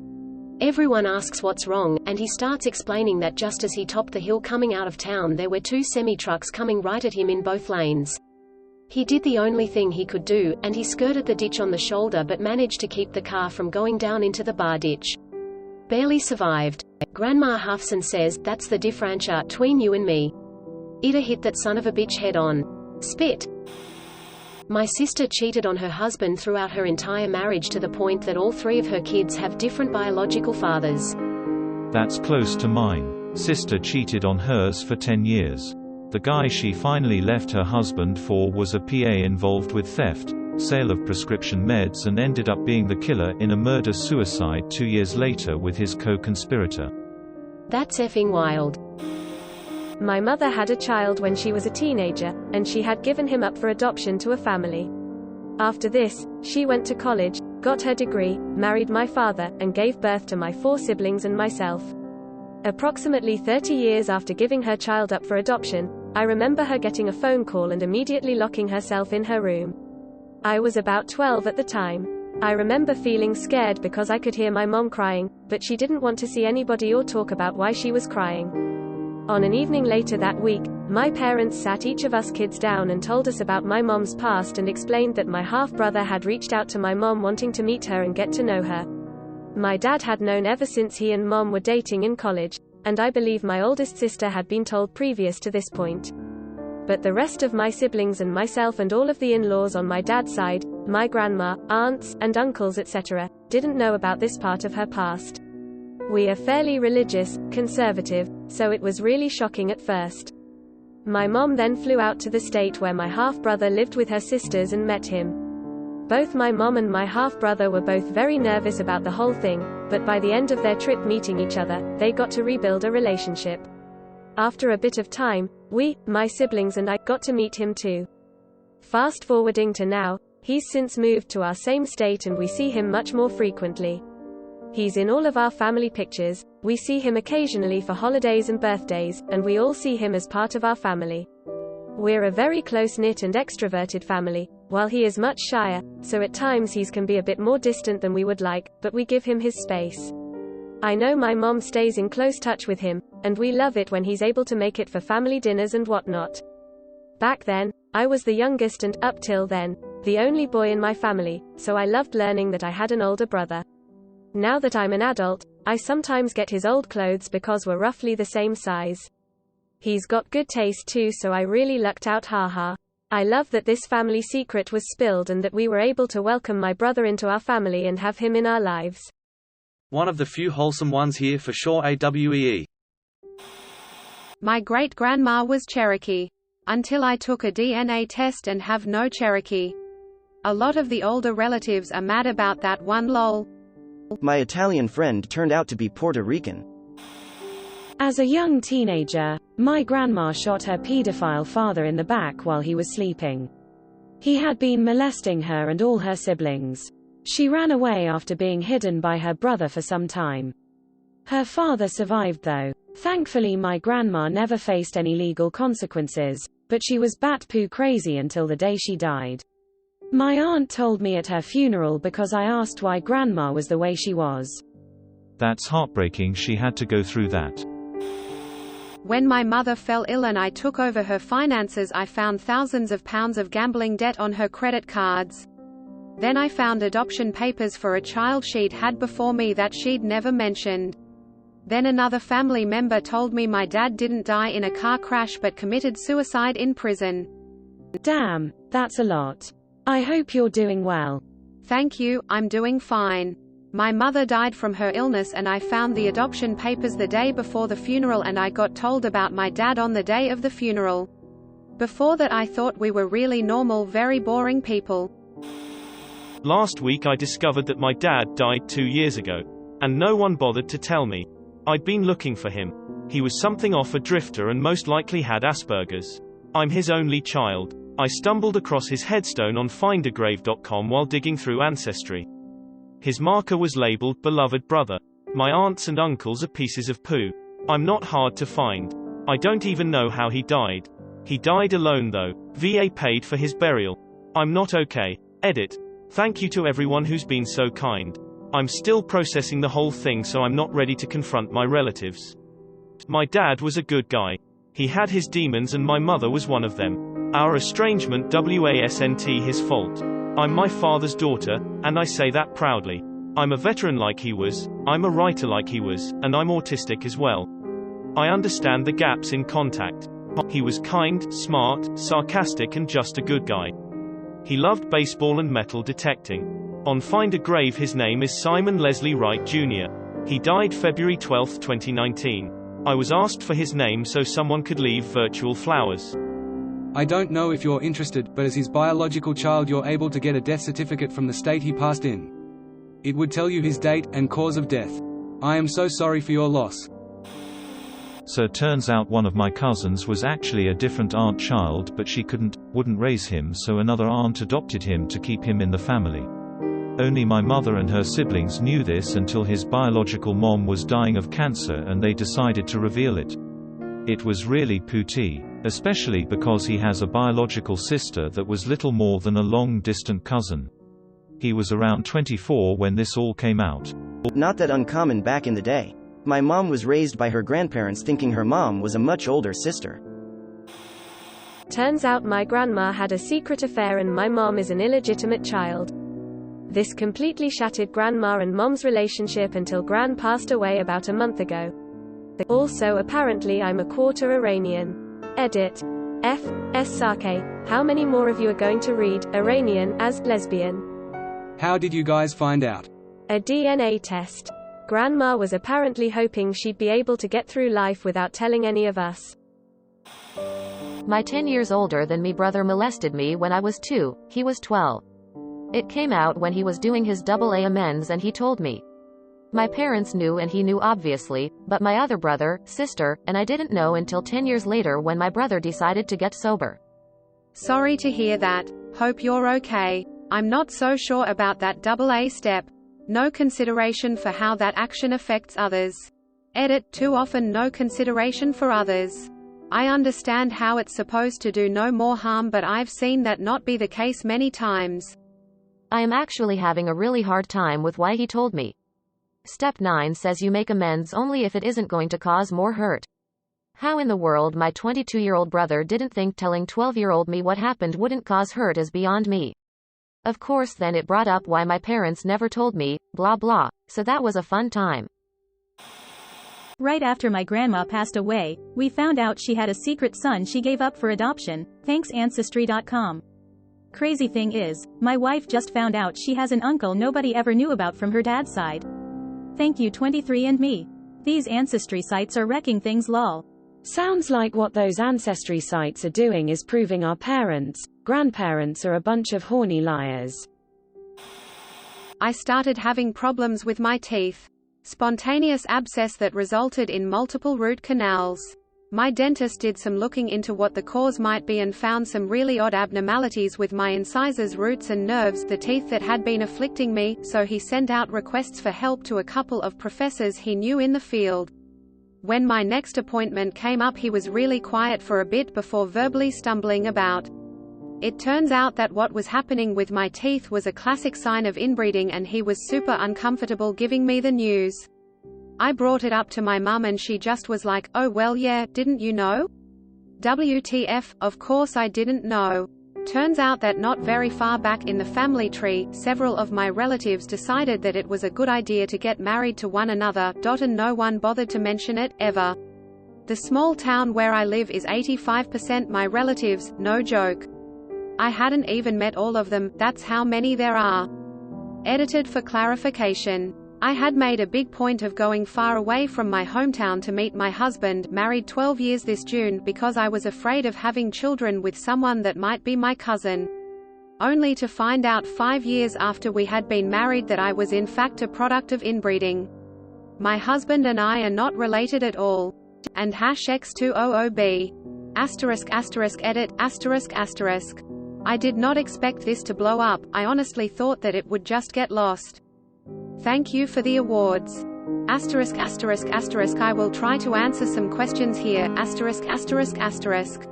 Everyone asks what's wrong, and he starts explaining that just as he topped the hill coming out of town there were 2 semi-trucks coming right at him in both lanes. He did the only thing he could do, and he skirted the ditch on the shoulder but managed to keep the car from going down into the bar ditch. Barely survived. Grandma huffs and says, that's the differentia tween you and me. It'd hit that son of a bitch head on. Spit. My sister cheated on her husband throughout her entire marriage to the point that all 3 of her kids have different biological fathers. That's close to mine. Sister cheated on hers for 10 years. The guy she finally left her husband for was a PA involved with theft, sale of prescription meds, and ended up being the killer in a murder-suicide 2 years later with his co-conspirator. That's effing wild. My mother had a child when she was a teenager, and she had given him up for adoption to a family. After this, she went to college, got her degree, married my father, and gave birth to my 4 siblings and myself. Approximately 30 years after giving her child up for adoption, I remember her getting a phone call and immediately locking herself in her room. I was about 12 at the time. I remember feeling scared because I could hear my mom crying, but she didn't want to see anybody or talk about why she was crying. On an evening later that week, my parents sat each of us kids down and told us about my mom's past and explained that my half-brother had reached out to my mom wanting to meet her and get to know her. My dad had known ever since he and mom were dating in college, and I believe my oldest sister had been told previous to this point. But the rest of my siblings and myself and all of the in-laws on my dad's side, my grandma, aunts, and uncles etc., didn't know about this part of her past. We are fairly religious, conservative, so it was really shocking at first. My mom then flew out to the state where my half-brother lived with her sisters and met him. Both my mom and my half-brother were both very nervous about the whole thing, but by the end of their trip meeting each other, they got to rebuild a relationship. After a bit of time, my siblings and I, got to meet him too. Fast forwarding to now, he's since moved to our same state and we see him much more frequently. He's in all of our family pictures, we see him occasionally for holidays and birthdays, and we all see him as part of our family. We're a very close-knit and extroverted family, while he is much shyer, so at times he can be a bit more distant than we would like, but we give him his space. I know my mom stays in close touch with him, and we love it when he's able to make it for family dinners and whatnot. Back then, I was the youngest and, up till then, the only boy in my family, so I loved learning that I had an older brother. Now that I'm an adult, I sometimes get his old clothes because we're roughly the same size. He's got good taste too, so I really lucked out, haha. I love that this family secret was spilled and that we were able to welcome my brother into our family and have him in our lives. One of the few wholesome ones here for sure. AWEE. My great-grandma was Cherokee. Until I took a DNA test and have no Cherokee. A lot of the older relatives are mad about that one, lol. My Italian friend turned out to be Puerto Rican. As a young teenager, my grandma shot her pedophile father in the back while he was sleeping. He had been molesting her and all her siblings. She ran away after being hidden by her brother for some time. Her father survived though. Thankfully my grandma never faced any legal consequences, but she was bat-poo crazy until the day she died. My aunt told me at her funeral because I asked why grandma was the way she was. That's heartbreaking she had to go through that. When my mother fell ill and I took over her finances, I found thousands of pounds of gambling debt on her credit cards. Then I found adoption papers for a child she'd had before me that she'd never mentioned. Then another family member told me my dad didn't die in a car crash but committed suicide in prison. Damn, that's a lot. I hope you're doing well. Thank you, I'm doing fine. My mother died from her illness and I found the adoption papers the day before the funeral and I got told about my dad on the day of the funeral. Before that I thought we were really normal, very boring people. Last week I discovered that my dad died 2 years ago. And no one bothered to tell me. I'd been looking for him. He was something off a drifter and most likely had Asperger's. I'm his only child. I stumbled across his headstone on findagrave.com while digging through Ancestry. His marker was labeled Beloved Brother. My aunts and uncles are pieces of poo. I'm not hard to find. I don't even know how he died. He died alone though. VA paid for his burial. I'm not okay. Edit. Thank you to everyone who's been so kind. I'm still processing the whole thing, so I'm not ready to confront my relatives. My dad was a good guy. He had his demons and my mother was one of them. Our estrangement wasn't his fault. I'm my father's daughter, and I say that proudly. I'm a veteran like he was, I'm a writer like he was, and I'm autistic as well. I understand the gaps in contact. He was kind, smart, sarcastic and just a good guy. He loved baseball and metal detecting. On Find a Grave his name is Simon Leslie Wright Jr. He died February 12, 2019. I was asked for his name so someone could leave virtual flowers. I don't know if you're interested, but as his biological child you're able to get a death certificate from the state he passed in. It would tell you his date and cause of death. I am so sorry for your loss. So turns out one of my cousins was actually a different aunt child, but she wouldn't raise him, so another aunt adopted him to keep him in the family. Only my mother and her siblings knew this until his biological mom was dying of cancer and they decided to reveal it. It was really pooty, especially because he has a biological sister that was little more than a long-distant cousin. He was around 24 when this all came out. Not that uncommon back in the day. My mom was raised by her grandparents thinking her mom was a much older sister. Turns out my grandma had a secret affair and my mom is an illegitimate child. This completely shattered grandma and mom's relationship until Gran passed away about a month ago. Also apparently I'm a quarter Iranian. Edit. F. S. Sake. How many more of you are going to read Iranian as lesbian? How did you guys find out? A DNA test. Grandma was apparently hoping she'd be able to get through life without telling any of us. My 10 years older than me brother molested me when I was 2, he was 12. It came out when he was doing his AA amends and he told me. My parents knew and he knew obviously, but my other brother, sister, and I didn't know until 10 years later when my brother decided to get sober. Sorry to hear that. Hope you're okay. I'm not so sure about that AA step. No consideration for how that action affects others. Edit. Too often no consideration for others. I understand how it's supposed to do no more harm, but I've seen that not be the case many times. I am actually having a really hard time with why he told me. Step 9 says you make amends only if it isn't going to cause more hurt. How in the world my 22-year-old brother didn't think telling 12-year-old me what happened wouldn't cause hurt is beyond me. Of course then it brought up why my parents never told me, blah blah, so that was a fun time. Right after my grandma passed away, we found out she had a secret son she gave up for adoption, thanks Ancestry.com. Crazy thing is, my wife just found out she has an uncle nobody ever knew about from her dad's side. Thank you 23andMe. These ancestry sites are wrecking things lol. Sounds like what those ancestry sites are doing is proving our parents, grandparents are a bunch of horny liars. I started having problems with my teeth. Spontaneous abscess that resulted in multiple root canals. My dentist did some looking into what the cause might be and found some really odd abnormalities with my incisors, roots and nerves, the teeth that had been afflicting me, so he sent out requests for help to a couple of professors he knew in the field. When my next appointment came up he was really quiet for a bit before verbally stumbling about. It turns out that what was happening with my teeth was a classic sign of inbreeding and he was super uncomfortable giving me the news. I brought it up to my mum and she just was like, oh well yeah, didn't you know? WTF, of course I didn't know. Turns out that not very far back in the family tree, several of my relatives decided that it was a good idea to get married to one another, and no one bothered to mention it, ever. The small town where I live is 85% my relatives, no joke. I hadn't even met all of them, that's how many there are. Edited for clarification. I had made a big point of going far away from my hometown to meet my husband, married 12 years this June, because I was afraid of having children with someone that might be my cousin. Only to find out 5 years after we had been married that I was in fact a product of inbreeding. My husband and I are not related at all. And #X200B. ***edit*****. I did not expect this to blow up, I honestly thought that it would just get lost. Thank you for the awards. *******. I will try to answer some questions here. *******.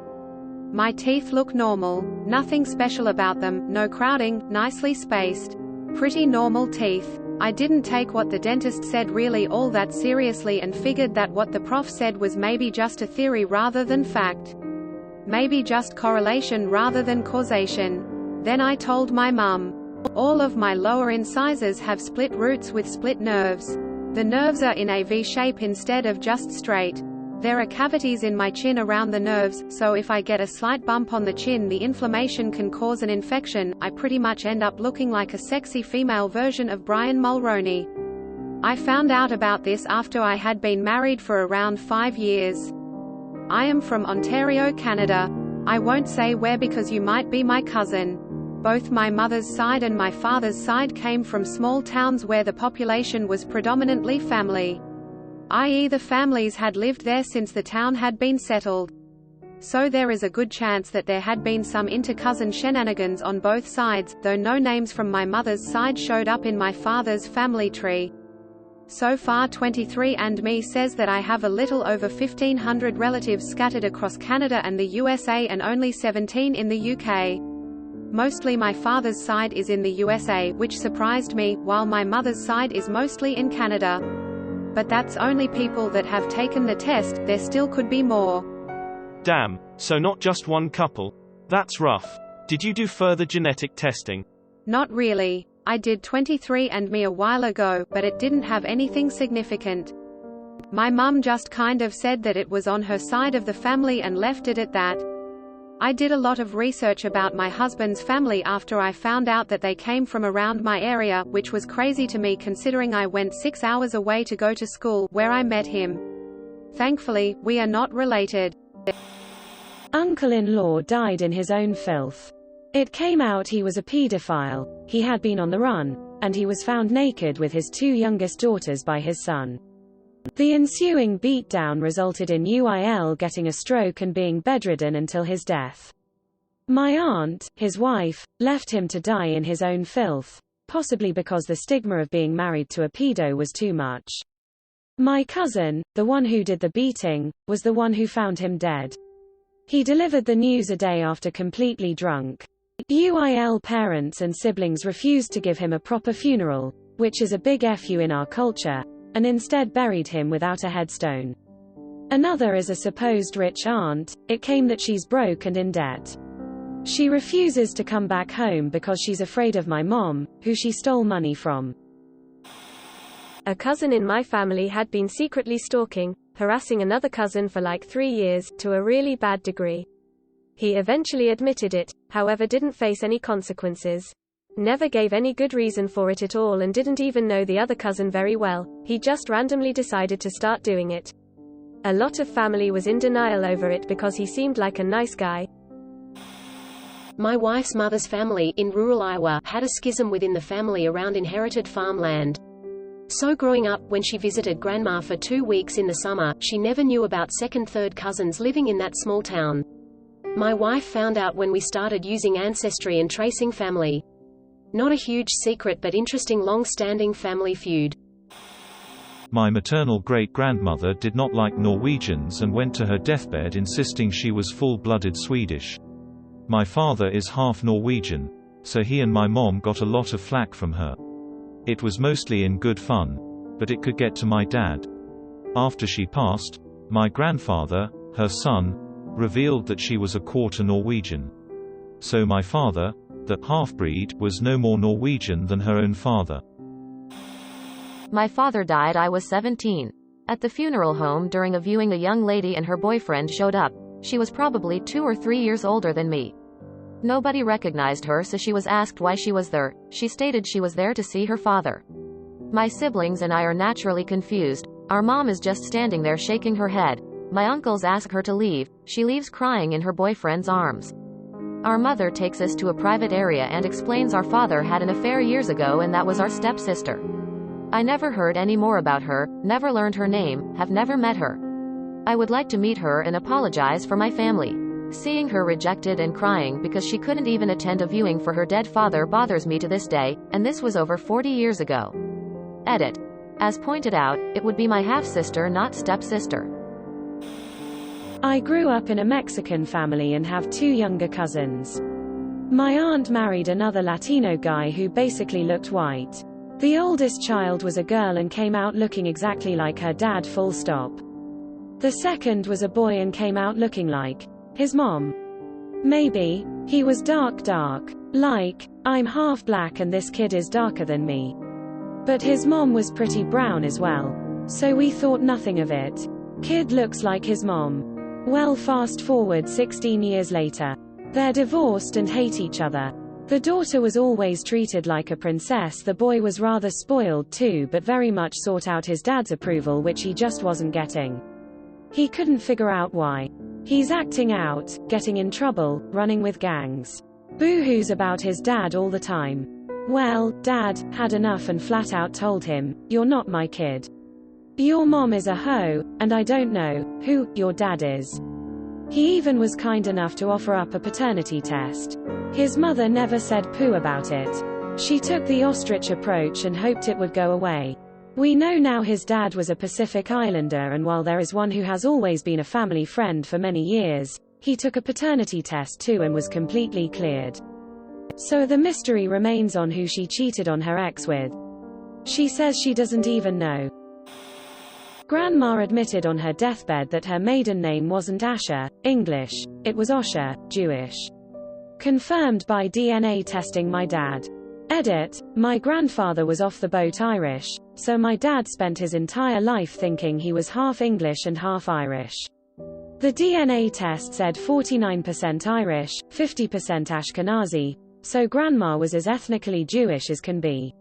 My teeth look normal. Nothing special about them, no crowding, nicely spaced. Pretty normal teeth. I didn't take what the dentist said really all that seriously and figured that what the prof said was maybe just a theory rather than fact. Maybe just correlation rather than causation. Then I told my mum. All of my lower incisors have split roots with split nerves. The nerves are in a V shape instead of just straight. There are cavities in my chin around the nerves, so if I get a slight bump on the chin the inflammation can cause an infection. I pretty much end up looking like a sexy female version of Brian Mulroney. I found out about this after I had been married for around 5 years. I am from Ontario, Canada. I won't say where because you might be my cousin. Both my mother's side and my father's side came from small towns where the population was predominantly family. I.e., the families had lived there since the town had been settled. So there is a good chance that there had been some inter-cousin shenanigans on both sides, though no names from my mother's side showed up in my father's family tree. So far 23andMe says that I have a little over 1,500 relatives scattered across Canada and the USA and only 17 in the UK. Mostly my father's side is in the USA, which surprised me, while my mother's side is mostly in Canada. But that's only people that have taken the test, there still could be more. Damn, so not just one couple? That's rough. Did you do further genetic testing? Not really. I did 23andMe a while ago, but it didn't have anything significant. My mum just kind of said that it was on her side of the family and left it at that. I did a lot of research about my husband's family after I found out that they came from around my area, which was crazy to me considering I went 6 hours away to go to school, where I met him. Thankfully, we are not related. Uncle-in-law died in his own filth. It came out he was a pedophile, he had been on the run, and he was found naked with his 2 youngest daughters by his son. The ensuing beatdown resulted in UIL getting a stroke and being bedridden until his death. My aunt, his wife, left him to die in his own filth, possibly because the stigma of being married to a pedo was too much. My cousin, the one who did the beating, was the one who found him dead. He delivered the news a day after completely drunk. UIL parents and siblings refused to give him a proper funeral, which is a big FU in our culture, and instead buried him without a headstone. Another is a supposed rich aunt. It came that she's broke and in debt. She refuses to come back home because she's afraid of my mom, who she stole money from. A cousin in my family had been secretly stalking, harassing another cousin for like 3 years, to a really bad degree. He eventually admitted it, however didn't face any consequences. Never gave any good reason for it at all and didn't even know the other cousin very well, he just randomly decided to start doing it. A lot of family was in denial over it because he seemed like a nice guy. My wife's mother's family, in rural Iowa, had a schism within the family around inherited farmland. So growing up, when she visited grandma for 2 weeks in the summer, she never knew about second-third cousins living in that small town. My wife found out when we started using Ancestry and tracing family. Not a huge secret but interesting long-standing family feud. My maternal great-grandmother did not like Norwegians and went to her deathbed insisting she was full-blooded Swedish. My father is half Norwegian, so he and my mom got a lot of flack from her. It was mostly in good fun, but it could get to my dad. After she passed, my grandfather, her son, revealed that she was a quarter Norwegian. So my father, the half-breed, was no more Norwegian than her own father. My father died I was 17. At the funeral home during a viewing, a young lady and her boyfriend showed up. She was probably 2 or 3 years older than me. Nobody recognized her, so she was asked why she was there. She stated she was there to see her father. My siblings and I are naturally confused. Our mom is just standing there shaking her head. My uncles ask her to leave. She leaves crying in her boyfriend's arms. Our mother takes us to a private area and explains our father had an affair years ago and that was our stepsister. I never heard any more about her, never learned her name, have never met her. I would like to meet her and apologize for my family. Seeing her rejected and crying because she couldn't even attend a viewing for her dead father bothers me to this day, and this was over 40 years ago. Edit. As pointed out, it would be my half-sister, not stepsister. I grew up in a Mexican family and have 2 younger cousins. My aunt married another Latino guy who basically looked white. The oldest child was a girl and came out looking exactly like her dad, full stop. The second was a boy and came out looking like his mom. Maybe. He was dark, like, I'm half black and this kid is darker than me. But his mom was pretty brown as well. So we thought nothing of it. Kid looks like his mom. Well, fast forward 16 years later. They're divorced and hate each other. The daughter was always treated like a princess. The boy was rather spoiled too, but very much sought out his dad's approval, which he just wasn't getting. He couldn't figure out why. He's acting out, getting in trouble, running with gangs. Boo-hoos about his dad all the time. Well, Dad had enough and flat out told him, "You're not my kid. Your mom is a hoe, and I don't know who your dad is." He even was kind enough to offer up a paternity test. His mother never said poo about it. She took the ostrich approach and hoped it would go away. We know now his dad was a Pacific Islander, and while there is one who has always been a family friend for many years, he took a paternity test too and was completely cleared. So the mystery remains on who she cheated on her ex with. She says she doesn't even know. Grandma admitted on her deathbed that her maiden name wasn't Asher, English, it was Osher, Jewish. Confirmed by DNA testing. My dad. Edit, my grandfather was off the boat Irish, so my dad spent his entire life thinking he was half English and half Irish. The DNA test said 49% Irish, 50% Ashkenazi, so grandma was as ethnically Jewish as can be.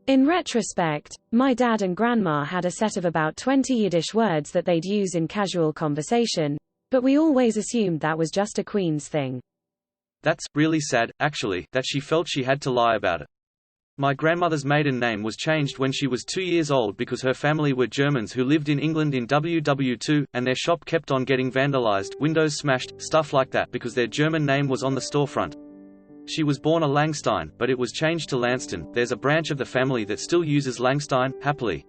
In retrospect, my dad and grandma had a set of about 20 Yiddish words that they'd use in casual conversation, but we always assumed that was just a Queen's thing. That's really sad, actually, that she felt she had to lie about it. My grandmother's maiden name was changed when she was 2 years old because her family were Germans who lived in England in WW2, and their shop kept on getting vandalized, windows smashed, stuff like that because their German name was on the storefront. She was born a Langstein, but it was changed to Lanston. There's a branch of the family that still uses Langstein, happily.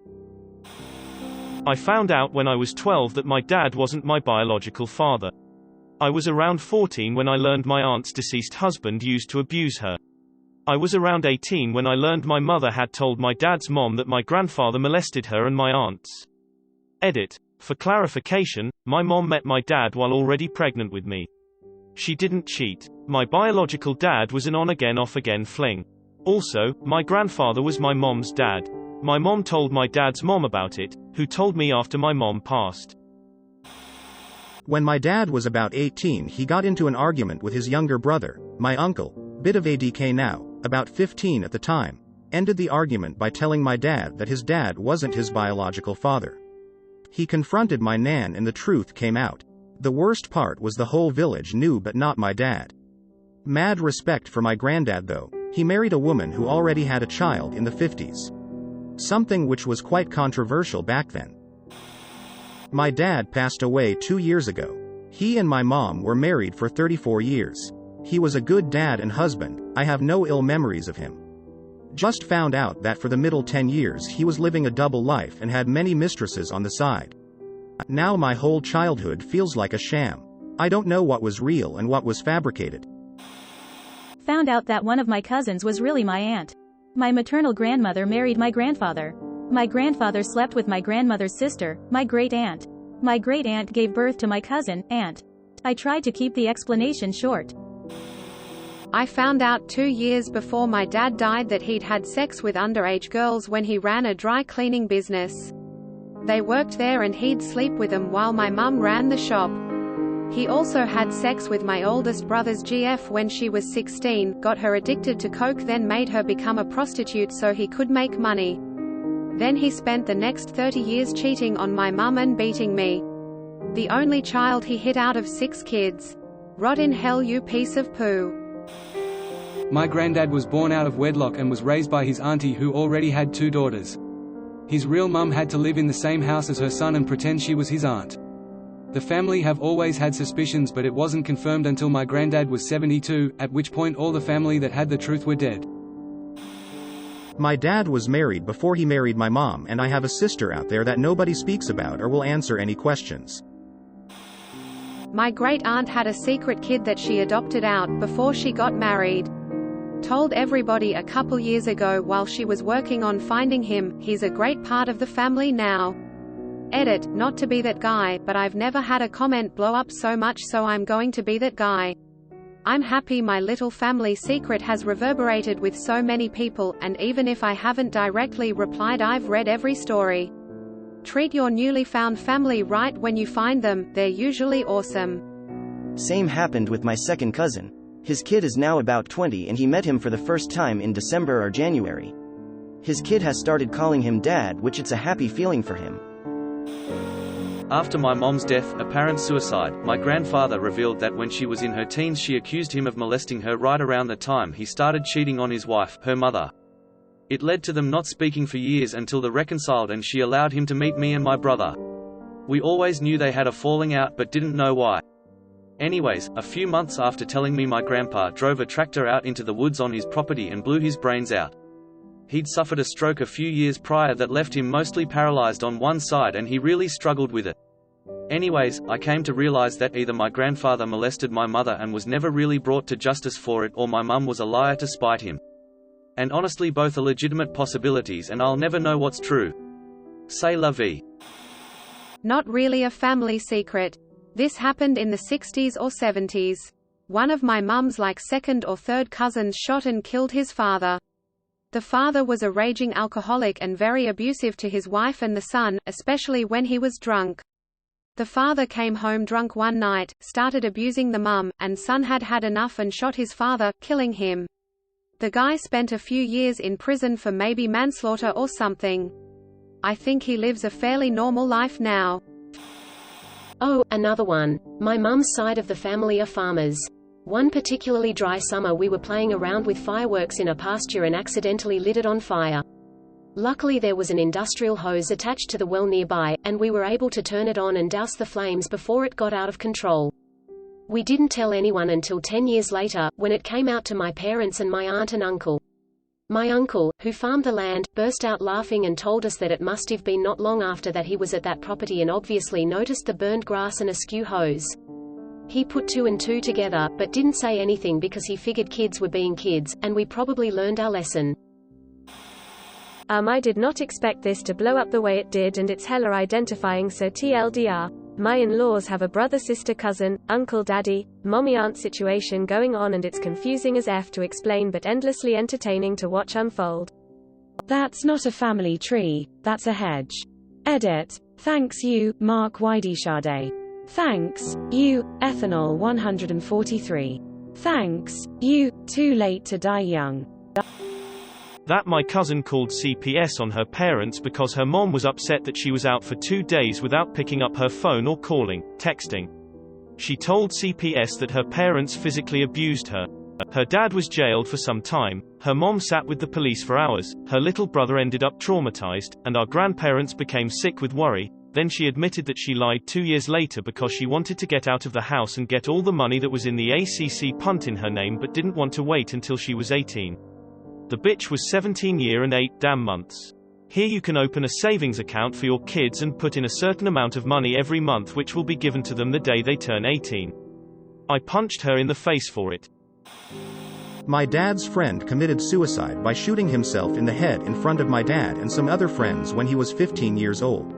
I found out when I was 12 that my dad wasn't my biological father. I was around 14 when I learned my aunt's deceased husband used to abuse her. I was around 18 when I learned my mother had told my dad's mom that my grandfather molested her and my aunts. Edit. For clarification, my mom met my dad while already pregnant with me. She didn't cheat. My biological dad was an on-again off-again fling. Also, my grandfather was my mom's dad. My mom told my dad's mom about it, who told me after my mom passed. When my dad was about 18, he got into an argument with his younger brother, my uncle, bit of ADK now, about 15 at the time, ended the argument by telling my dad that his dad wasn't his biological father. He confronted my nan and the truth came out. The worst part was the whole village knew but not my dad. Mad respect for my granddad though, he married a woman who already had a child in the 50s. Something which was quite controversial back then. My dad passed away 2 years ago. He and my mom were married for 34 years. He was a good dad and husband, I have no ill memories of him. Just found out that for the middle 10 years he was living a double life and had many mistresses on the side. Now my whole childhood feels like a sham. I don't know what was real and what was fabricated. Found out that one of my cousins was really my aunt. My maternal grandmother married my grandfather. My grandfather slept with my grandmother's sister, my great-aunt. My great-aunt gave birth to my cousin, aunt. I tried to keep the explanation short. I found out 2 years before my dad died that he'd had sex with underage girls when he ran a dry cleaning business. They worked there and he'd sleep with them while my mum ran the shop. He also had sex with my oldest brother's GF when she was 16, got her addicted to coke, then made her become a prostitute so he could make money. Then he spent the next 30 years cheating on my mum and beating me. The only child he hit out of 6 kids. Rot in hell, you piece of poo. My granddad was born out of wedlock and was raised by his auntie who already had 2 daughters. His real mum had to live in the same house as her son and pretend she was his aunt. The family have always had suspicions, but it wasn't confirmed until my granddad was 72, at which point all the family that had the truth were dead. My dad was married before he married my mom, and I have a sister out there that nobody speaks about or will answer any questions. My great-aunt had a secret kid that she adopted out before she got married. Told everybody a couple years ago while she was working on finding him. He's a great part of the family now. Edit, not to be that guy, but I've never had a comment blow up so much, so I'm going to be that guy. I'm happy my little family secret has reverberated with so many people, and even if I haven't directly replied, I've read every story. Treat your newly found family right when you find them, they're usually awesome. Same happened with my second cousin. His kid is now about 20 and he met him for the first time in December or January. His kid has started calling him dad, which it's a happy feeling for him. After my mom's death, apparent suicide, my grandfather revealed that when she was in her teens she accused him of molesting her right around the time he started cheating on his wife, her mother. It led to them not speaking for years until they reconciled and she allowed him to meet me and my brother. We always knew they had a falling out but didn't know why. Anyways, a few months after telling me my grandpa drove a tractor out into the woods on his property and blew his brains out. He'd suffered a stroke a few years prior that left him mostly paralyzed on one side and he really struggled with it. Anyways, I came to realize that either my grandfather molested my mother and was never really brought to justice for it, or my mum was a liar to spite him. And honestly, both are legitimate possibilities and I'll never know what's true. C'est la vie. Not really a family secret. This happened in the 60s or 70s. One of my mum's second or third cousins shot and killed his father. The father was a raging alcoholic and very abusive to his wife and the son, especially when he was drunk. The father came home drunk one night, started abusing the mum, and son had had enough and shot his father, killing him. The guy spent a few years in prison for maybe manslaughter or something. I think he lives a fairly normal life now. Oh, another one. My mum's side of the family are farmers. One particularly dry summer we were playing around with fireworks in a pasture and accidentally lit it on fire. Luckily there was an industrial hose attached to the well nearby, and we were able to turn it on and douse the flames before it got out of control. We didn't tell anyone until 10 years later, when it came out to my parents and my aunt and uncle. My uncle, who farmed the land, burst out laughing and told us that it must have been not long after that he was at that property and obviously noticed the burned grass and askew hose. He put two and two together, but didn't say anything because he figured kids were being kids, and we probably learned our lesson. I did not expect this to blow up the way it did, and it's hella identifying, so TLDR. My in-laws have a brother, sister, cousin, uncle, daddy, mommy, aunt situation going on, and it's confusing as F to explain but endlessly entertaining to watch unfold. That's not a family tree, that's a hedge. Edit. Thanks you, Mark Wideshade. Thanks, you, Ethanol 143. Thanks, you, Too Late to Die Young. That my cousin called CPS on her parents because her mom was upset that she was out for 2 days without picking up her phone or calling, texting. She told CPS that her parents physically abused her. Her dad was jailed for some time, her mom sat with the police for hours, her little brother ended up traumatized, and our grandparents became sick with worry. Then she admitted that she lied 2 years later because she wanted to get out of the house and get all the money that was in the ACC punt in her name but didn't want to wait until she was 18. The bitch was 17 years and 8 damn months. Here you can open a savings account for your kids and put in a certain amount of money every month which will be given to them the day they turn 18. I punched her in the face for it. My dad's friend committed suicide by shooting himself in the head in front of my dad and some other friends when he was 15 years old.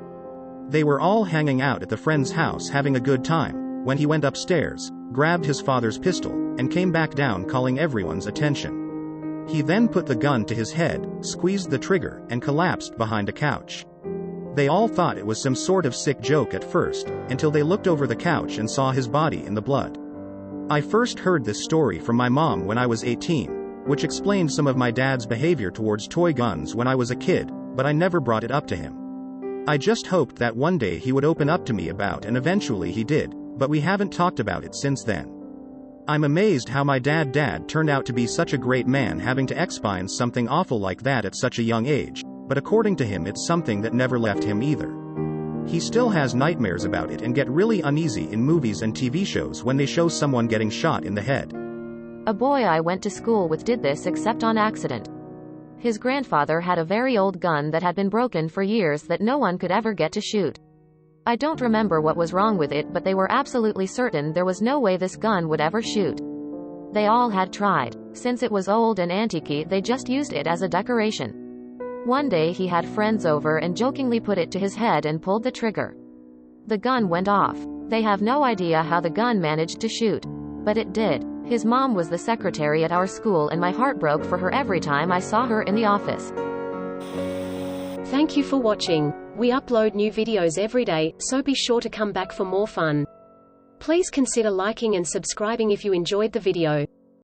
They were all hanging out at the friend's house having a good time, when he went upstairs, grabbed his father's pistol, and came back down calling everyone's attention. He then put the gun to his head, squeezed the trigger, and collapsed behind a couch. They all thought it was some sort of sick joke at first, until they looked over the couch and saw his body in the blood. I first heard this story from my mom when I was 18, which explained some of my dad's behavior towards toy guns when I was a kid, but I never brought it up to him. I just hoped that one day he would open up to me about, and eventually he did, but we haven't talked about it since then. I'm amazed how my dad turned out to be such a great man, having to experience something awful like that at such a young age, but according to him it's something that never left him either. He still has nightmares about it and get really uneasy in movies and TV shows when they show someone getting shot in the head. A boy I went to school with did this except on accident. His grandfather had a very old gun that had been broken for years that no one could ever get to shoot. I don't remember what was wrong with it, but they were absolutely certain there was no way this gun would ever shoot. They all had tried. Since it was old and antique, they just used it as a decoration. One day he had friends over and jokingly put it to his head and pulled the trigger. The gun went off. They have no idea how the gun managed to shoot. But it did. His mom was the secretary at our school and my heart broke for her every time I saw her in the office. Thank you for watching. We upload new videos every day, so be sure to come back for more fun. Please consider liking and subscribing if you enjoyed the video.